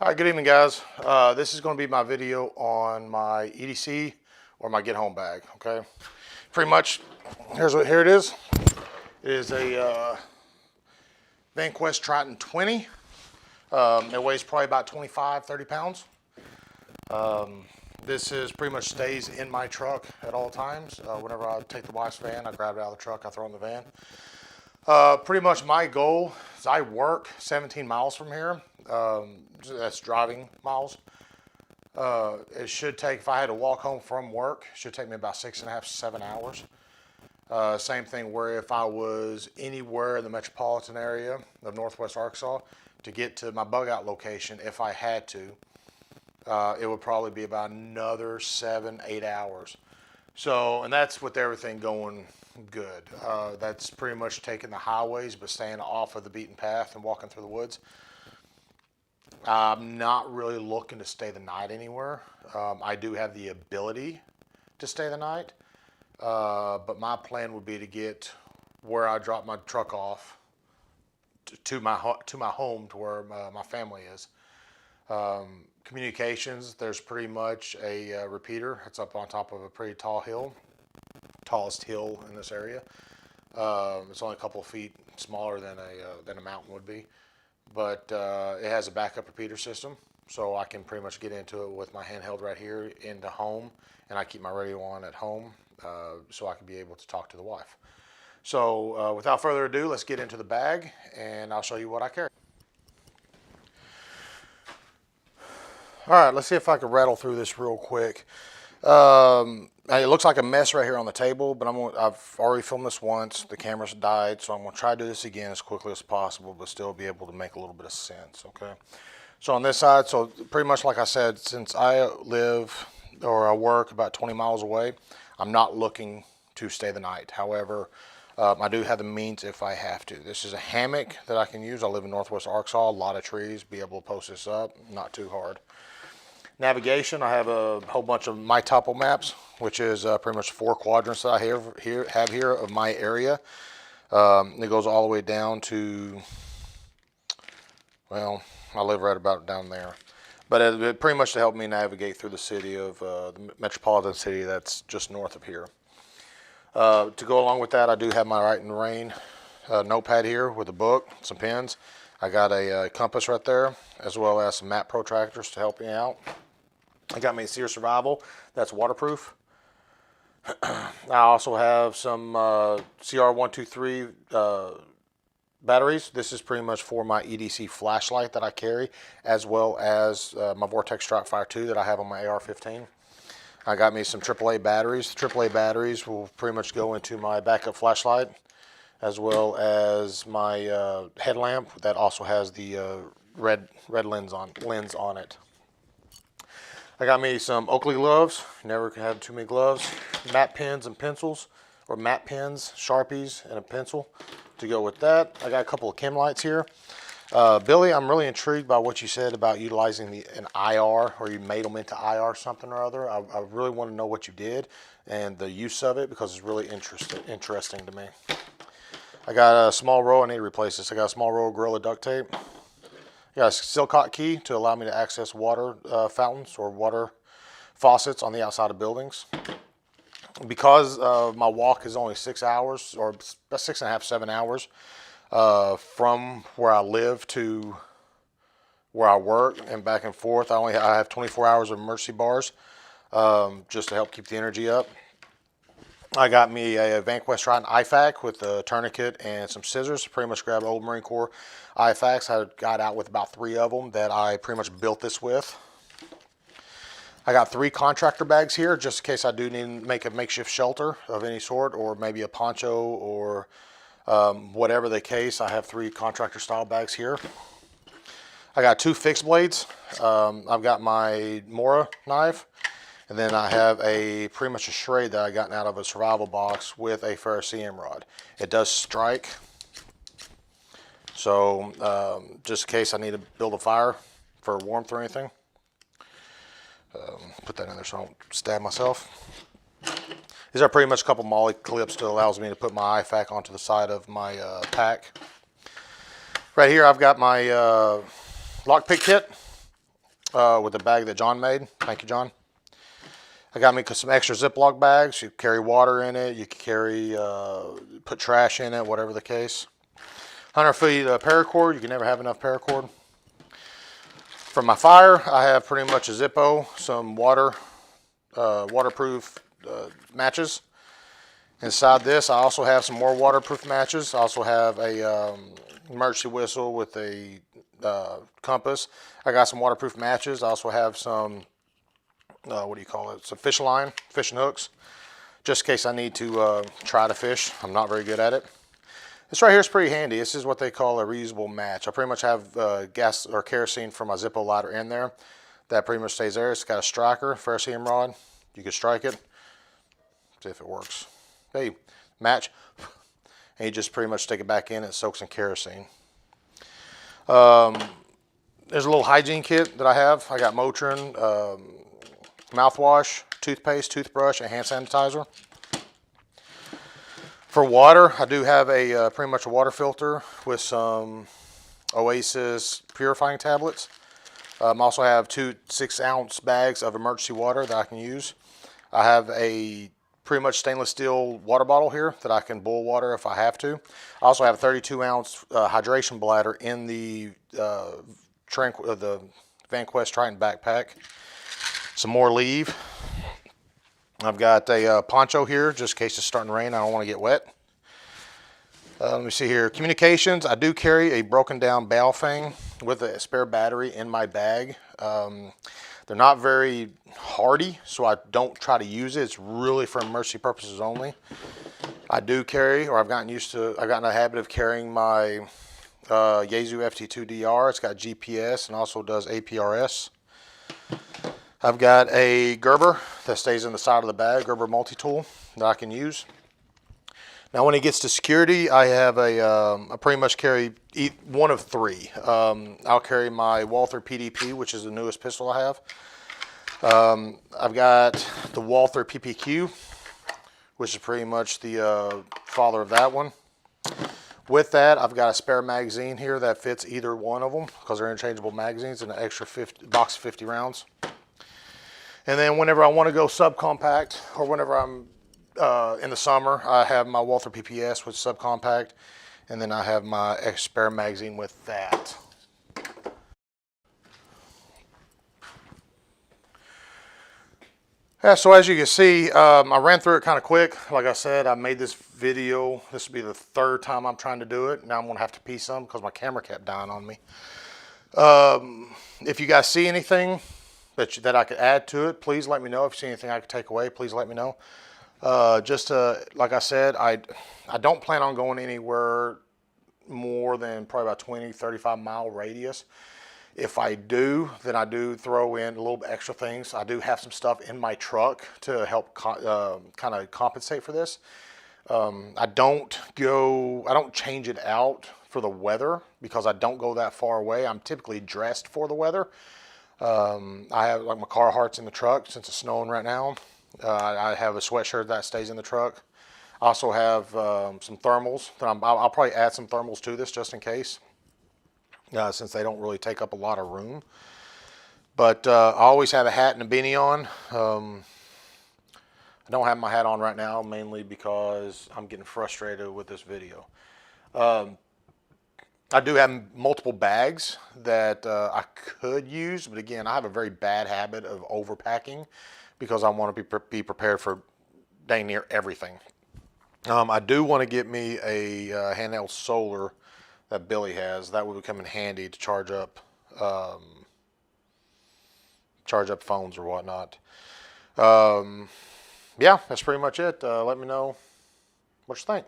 All right, good evening, guys. This is going to be my video on my EDC or my get home bag. Okay, pretty much. Here it is. It is a VanQuest Triton 20. It weighs probably about 25, 30 pounds. This is pretty much stays in my truck at all times. Whenever I take the wife's van, I grab it out of the truck, I throw it in the van. Pretty much my goal is I work 17 miles from here. That's driving miles. It should take, if I had to walk home from work, it should take me about 6.5 to 7 hours. Same thing where if I was anywhere in the metropolitan area of Northwest Arkansas to get to my bug out location, if I had to, it would probably be about another 7, 8 hours. So, and that's with everything going good. That's pretty much taking the highways, but staying off of the beaten path and walking through the woods. I'm not really looking to stay the night anywhere. I do have the ability to stay the night, but my plan would be to get where I drop my truck off to my home, to where my family is. Communications, there's pretty much a repeater. It's up on top of a pretty tall hill, tallest hill in this area. It's only a couple of feet smaller than a mountain would be, but it has a backup repeater system, so I can pretty much get into it with my handheld right here into home, and I keep my radio on at home, so I can be able to talk to the wife. So without further ado, let's get into the bag, and I'll show you what I carry. All right, let's see if I can rattle through this real quick. It looks like a mess right here on the table, but I've already filmed this once. The camera's died, so I'm going to try to do this again as quickly as possible, but still be able to make a little bit of sense, okay? So on this side, so pretty much like I said, since I live or I work about 20 miles away, I'm not looking to stay the night. However, I do have the means if I have to. This is a hammock that I can use. I live in Northwest Arkansas, a lot of trees, be able to post this up, not too hard. Navigation, I have a whole bunch of my topo maps, which is pretty much 4 quadrants that I have here of my area. It goes all the way down to, well, I live right about down there. But it pretty much to help me navigate through the city of, the metropolitan city that's just north of here. To go along with that, I do have my Rite in the Rain notepad here with a book, some pens. I got a compass right there, as well as some map protractors to help me out. I got my Seer Survival, that's waterproof. I also have some CR123 batteries. This is pretty much for my EDC flashlight that I carry, as well as my Vortex Strike Fire 2 that I have on my AR-15. I got me some AAA batteries. The AAA batteries will pretty much go into my backup flashlight, as well as my headlamp that also has the red lens on it. I got me some Oakley gloves. Never had too many gloves. Matte pens and pencils, or matte pens, Sharpies, and a pencil to go with that. I got a couple of chem lights here. Billy, I'm really intrigued by what you said about utilizing an IR, or you made them into IR something or other. I really want to know what you did and the use of it, because it's really interesting to me. I got a small roll. I need to replace this. I got a small roll of Gorilla duct tape. I got a Silcock key to allow me to access water fountains or water faucets on the outside of buildings. Because my walk is only 6 hours, or about 6.5, 7 hours from where I live to where I work and back and forth. I have 24 hours of emergency bars just to help keep the energy up. I got me a VanQuest Triton IFAK with a tourniquet and some scissors. Pretty much grabbed old Marine Corps IFAKs. I got out with about 3 of them that I pretty much built this with. I got 3 contractor bags here, just in case I do need to make a makeshift shelter of any sort, or maybe a poncho, or whatever the case. I have 3 contractor style bags here. I got 2 fixed blades. I've got my Mora knife. And then I have pretty much a Schrade that I gotten out of a survival box with a ferrocerium rod. It does strike, so just in case I need to build a fire for warmth or anything. Put that in there so I don't stab myself. These are pretty much a couple MOLLE clips that allows me to put my IFAK onto the side of my pack. Right here I've got my lockpick kit. with the bag that John made. Thank you, John. I got me some extra Ziploc bags. You carry water in it. You can carry, put trash in it, whatever the case. 100 feet paracord. You can never have enough paracord. For my fire, I have pretty much a Zippo, some waterproof matches. Inside this, I also have some more waterproof matches. I also have a emergency whistle with a compass. I got some waterproof matches. I also have some, what do you call it? Some fishing hooks, just in case I need to try to fish. I'm not very good at it. This right here is pretty handy. This is what they call a reusable match. I pretty much have gas or kerosene from my Zippo lighter in there. That pretty much stays there. It's got a striker, ferrocerium rod. You can strike it. See if it works. Hey, match. And you just pretty much stick it back in. It soaks in kerosene. There's a little hygiene kit that I have. I got Motrin, mouthwash, toothpaste, toothbrush, and hand sanitizer. For water, I do have a pretty much a water filter with some Oasis purifying tablets. I also have 2 6-ounce bags of emergency water that I can use. I have a pretty much stainless steel water bottle here that I can boil water if I have to. I also have a 32-ounce hydration bladder in the VanQuest Triton backpack. Some more leave. I've got a poncho here just in case it's starting to rain. I don't want to get wet. Let me see here. Communications. I do carry a broken down Baofeng with a spare battery in my bag. They're not very hardy, so I don't try to use it. It's really for emergency purposes only. I do carry, or I've gotten in the habit of carrying my Yaesu FT2DR. It's got GPS and also does APRS. I've got a Gerber that stays in the side of the bag, Gerber multi-tool that I can use. Now when it gets to security, I have I pretty much carry one of 3. I'll carry my Walther PDP, which is the newest pistol I have. I've got the Walther PPQ, which is pretty much the father of that one. With that, I've got a spare magazine here that fits either one of them because they're interchangeable magazines and an extra box of 50 rounds. And then whenever I want to go subcompact, or whenever I'm in the summer, I have my Walther PPS with subcompact, and then I have my spare magazine with that. Yeah, so as you can see, I ran through it kind of quick. Like I said, I made this video. This will be the 3rd time I'm trying to do it. Now I'm going to have to pee some because my camera kept dying on me. If you guys see anything that I could add to it, please let me know. If you see anything I could take away, please let me know. Like I said, I don't plan on going anywhere more than probably about 20-35 mile radius. If I do, then I do throw in a little bit extra things. I do have some stuff in my truck to help kind of compensate for this. I don't change it out for the weather because I don't go that far away. I'm typically dressed for the weather. I have like my Carhartts in the truck since it's snowing right now. I have a sweatshirt that stays in the truck. I also have some thermals. I'll probably add some thermals to this just in case, since they don't really take up a lot of room. But I always have a hat and a beanie on. I don't have my hat on right now, mainly because I'm getting frustrated with this video. I do have multiple bags that I could use, but again, I have a very bad habit of overpacking because I want to be prepared for dang near everything. I do want to get me a handheld solar that Billy has. That would come in handy to charge up phones or whatnot. Yeah, that's pretty much it. Let me know what you think.